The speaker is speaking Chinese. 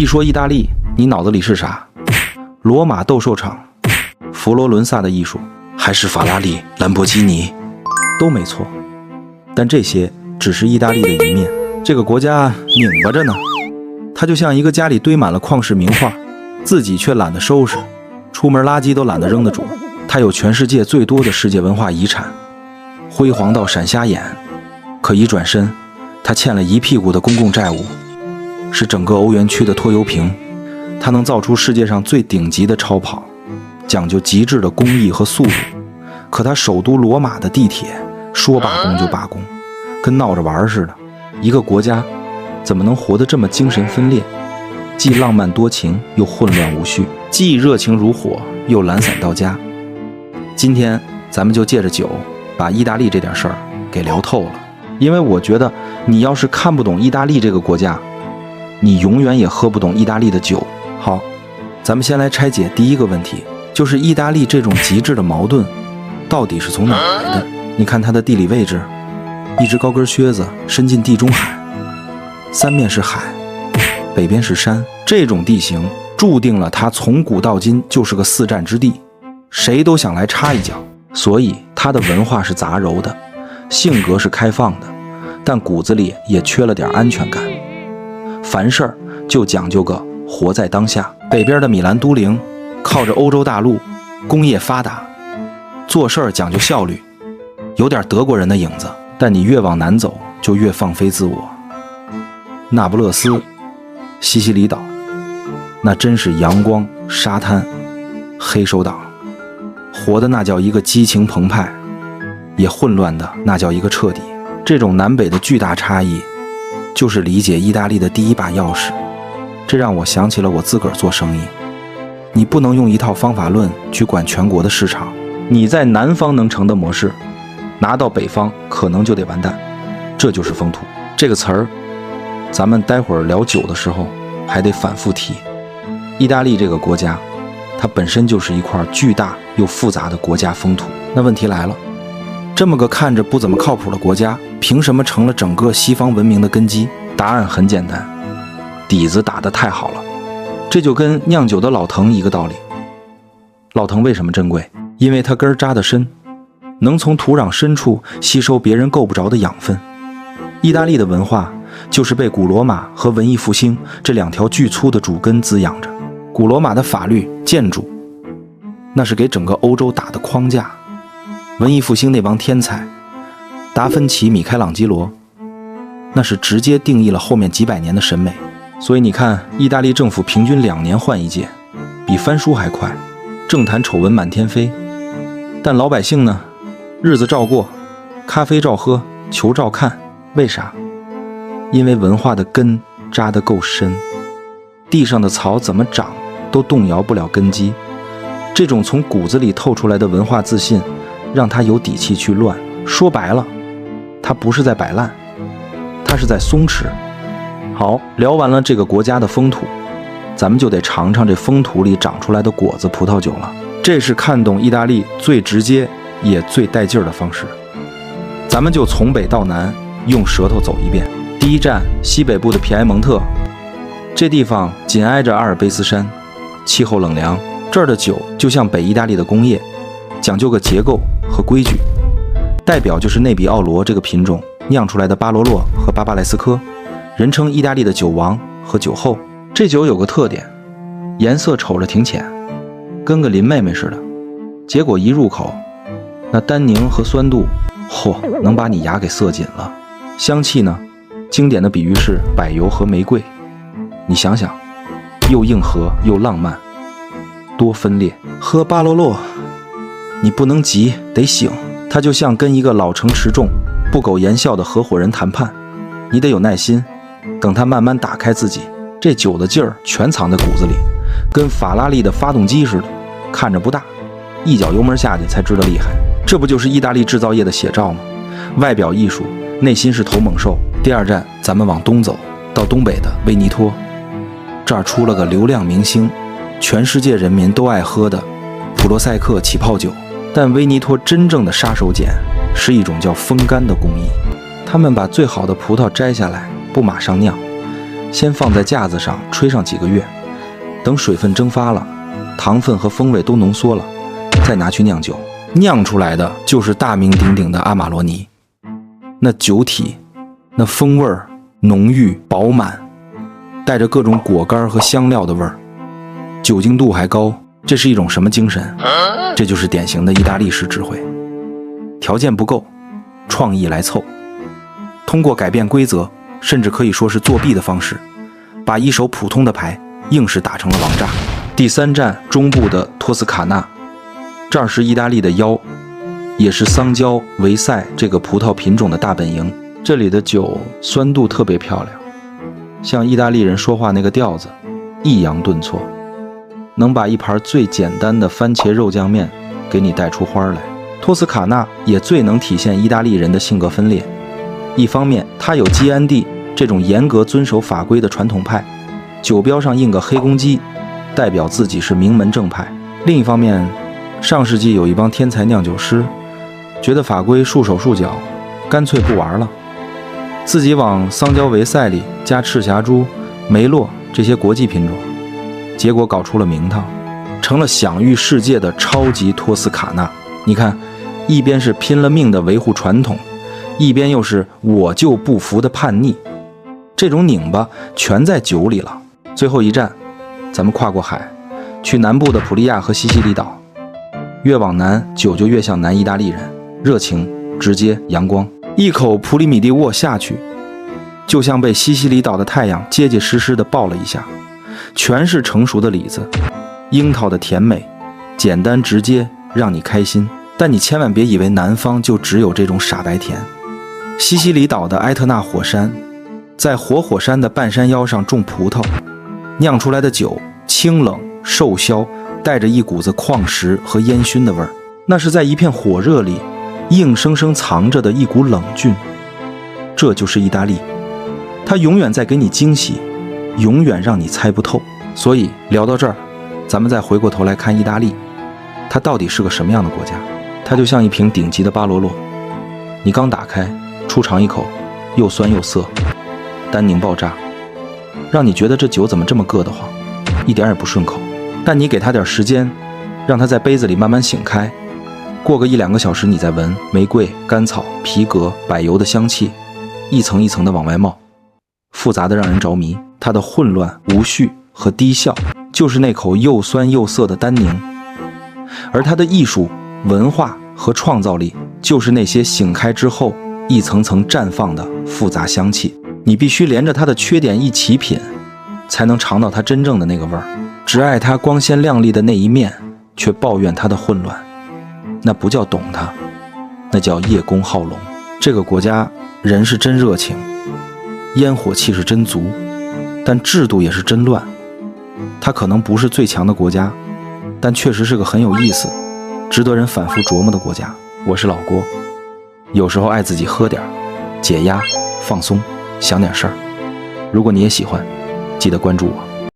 一说意大利，你脑子里是啥？罗马斗兽场、佛罗伦萨的艺术，还是法拉利、兰博基尼？都没错。但这些只是意大利的一面，这个国家拧巴着呢。它就像一个家里堆满了旷世名画，自己却懒得收拾，出门垃圾都懒得扔得住。它有全世界最多的世界文化遗产，辉煌到闪瞎眼。可一转身，它欠了一屁股的公共债务，是整个欧元区的拖油瓶。它能造出世界上最顶级的超跑，讲究极致的工艺和速度。可它首都罗马的地铁说罢工就罢工，跟闹着玩似的。一个国家怎么能活得这么精神分裂，既浪漫多情又混乱无序，既热情如火又懒散到家？今天咱们就借着酒把意大利这点事儿给聊透了。因为我觉得你要是看不懂意大利这个国家，你永远也喝不懂意大利的酒。好，咱们先来拆解第一个问题，就是意大利这种极致的矛盾到底是从哪儿来的？你看它的地理位置，一只高跟靴子伸进地中海，三面是海，北边是山，这种地形注定了它从古到今就是个四战之地，谁都想来插一脚。所以它的文化是杂糅的，性格是开放的，但骨子里也缺了点安全感。凡事就讲究个活在当下。北边的米兰都灵靠着欧洲大陆，工业发达，做事儿讲究效率，有点德国人的影子。但你越往南走就越放飞自我。那不勒斯、西西里岛，那真是阳光、沙滩、黑手党，活的那叫一个激情澎湃，也混乱的那叫一个彻底。这种南北的巨大差异，就是理解意大利的第一把钥匙。这让我想起了我自个儿做生意。你不能用一套方法论去管全国的市场，你在南方能成的模式，拿到北方可能就得完蛋。这就是风土这个词儿，咱们待会儿聊酒的时候还得反复提。意大利这个国家，它本身就是一块巨大又复杂的国家风土。那问题来了，这么个看着不怎么靠谱的国家，凭什么成了整个西方文明的根基？答案很简单，底子打得太好了。这就跟酿酒的老藤一个道理。老藤为什么珍贵？因为它根扎得深，能从土壤深处吸收别人够不着的养分。意大利的文化就是被古罗马和文艺复兴这两条巨粗的主根滋养着。古罗马的法律、建筑，那是给整个欧洲打的框架。文艺复兴那帮天才，达芬奇、米开朗基罗，那是直接定义了后面几百年的审美。所以你看，意大利政府平均2年换一届，比翻书还快，政坛丑闻满天飞。但老百姓呢，日子照过，咖啡照喝，球照看。为啥？因为文化的根扎得够深，地上的草怎么长都动摇不了根基。这种从骨子里透出来的文化自信，让他有底气去乱。说白了，他不是在摆烂，他是在松弛。好，聊完了这个国家的风土，咱们就得尝尝这风土里长出来的果子葡萄酒了。这是看懂意大利最直接也最带劲儿的方式。咱们就从北到南用舌头走一遍。第一站，西北部的皮埃蒙特，这地方紧挨着阿尔卑斯山，气候冷凉，这儿的酒就像北意大利的工业，讲究个结构和规矩。代表就是内比奥罗这个品种酿出来的巴罗洛和巴巴莱斯科，人称意大利的酒王和酒后。这酒有个特点，颜色瞅着挺浅，跟个林妹妹似的，结果一入口，那单宁和酸度，嚯，能把你牙给涩紧了。香气呢，经典的比喻是柏油和玫瑰。你想想，又硬核又浪漫，多分裂。喝巴罗洛，你不能急，得醒。它就像跟一个老成持重、不苟言笑的合伙人谈判，你得有耐心，等他慢慢打开自己。这酒的劲儿全藏在骨子里，跟法拉利的发动机似的，看着不大，一脚油门下去才知道厉害。这不就是意大利制造业的写照吗？外表艺术，内心是头猛兽。第二站，咱们往东走，到东北的威尼托，这儿出了个流量明星，全世界人民都爱喝的普罗塞克起泡酒。但威尼托真正的杀手锏是一种叫风干的工艺。他们把最好的葡萄摘下来，不马上酿，先放在架子上吹上几个月，等水分蒸发了，糖分和风味都浓缩了，再拿去酿酒。酿出来的就是大名鼎鼎的阿玛罗尼。那酒体，那风味浓郁饱满，带着各种果干和香料的味儿，酒精度还高。这是一种什么精神？这就是典型的意大利式智慧。条件不够，创意来凑，通过改变规则，甚至可以说是作弊的方式，把一手普通的牌硬是打成了王炸。第3站中部的托斯卡纳，这儿是意大利的腰，也是桑娇、维塞这个葡萄品种的大本营。这里的酒酸度特别漂亮，像意大利人说话那个调子，抑扬顿挫，能把一盘最简单的番茄肉酱面给你带出花来。托斯卡纳也最能体现意大利人的性格分裂。一方面，它有基安蒂这种严格遵守法规的传统派，酒标上印个黑公鸡，代表自己是名门正派；另一方面，上世纪有一帮天才酿酒师，觉得法规束手束脚，干脆不玩了，自己往桑娇维塞里加赤霞珠、梅洛这些国际品种，结果搞出了名堂，成了享誉世界的超级托斯卡纳。你看，一边是拼了命的维护传统，一边又是我就不服的叛逆，这种拧巴全在酒里了。最后一站，咱们跨过海，去南部的普利亚和西西里岛。越往南，酒就越像南意大利人，热情、直接、阳光。一口普里米蒂沃下去，就像被西西里岛的太阳结结实实地抱了一下，全是成熟的李子，樱桃的甜美，简单直接，让你开心。但你千万别以为南方就只有这种傻白甜。西西里岛的埃特纳火山，在活火山的半山腰上种葡萄，酿出来的酒清冷瘦削，带着一股子矿石和烟熏的味儿。那是在一片火热里硬生生藏着的一股冷峻。这就是意大利，它永远在给你惊喜，永远让你猜不透。所以聊到这儿，咱们再回过头来看意大利，它到底是个什么样的国家？它就像一瓶顶级的巴罗洛，你刚打开，初尝一口，又酸又涩，单宁爆炸，让你觉得这酒怎么这么硌得慌，一点也不顺口。但你给它点时间，让它在杯子里慢慢醒开，过个1-2个小时，你再闻玫瑰、甘草、皮革、柏油的香气，一层一层的往外冒，复杂的让人着迷。它的混乱、无序和低效，就是那口又酸又涩的单宁。而它的艺术、文化和创造力，就是那些醒开之后一层层绽放的复杂香气。你必须连着它的缺点一起品，才能尝到它真正的那个味儿。只爱它光鲜亮丽的那一面，却抱怨它的混乱，那不叫懂它，那叫叶公好龙。这个国家人是真热情，烟火气是真足，但制度也是真乱。它可能不是最强的国家，但确实是个很有意思、值得人反复琢磨的国家。我是老郭，有时候爱自己喝点，解压、放松，想点事儿。如果你也喜欢，记得关注我。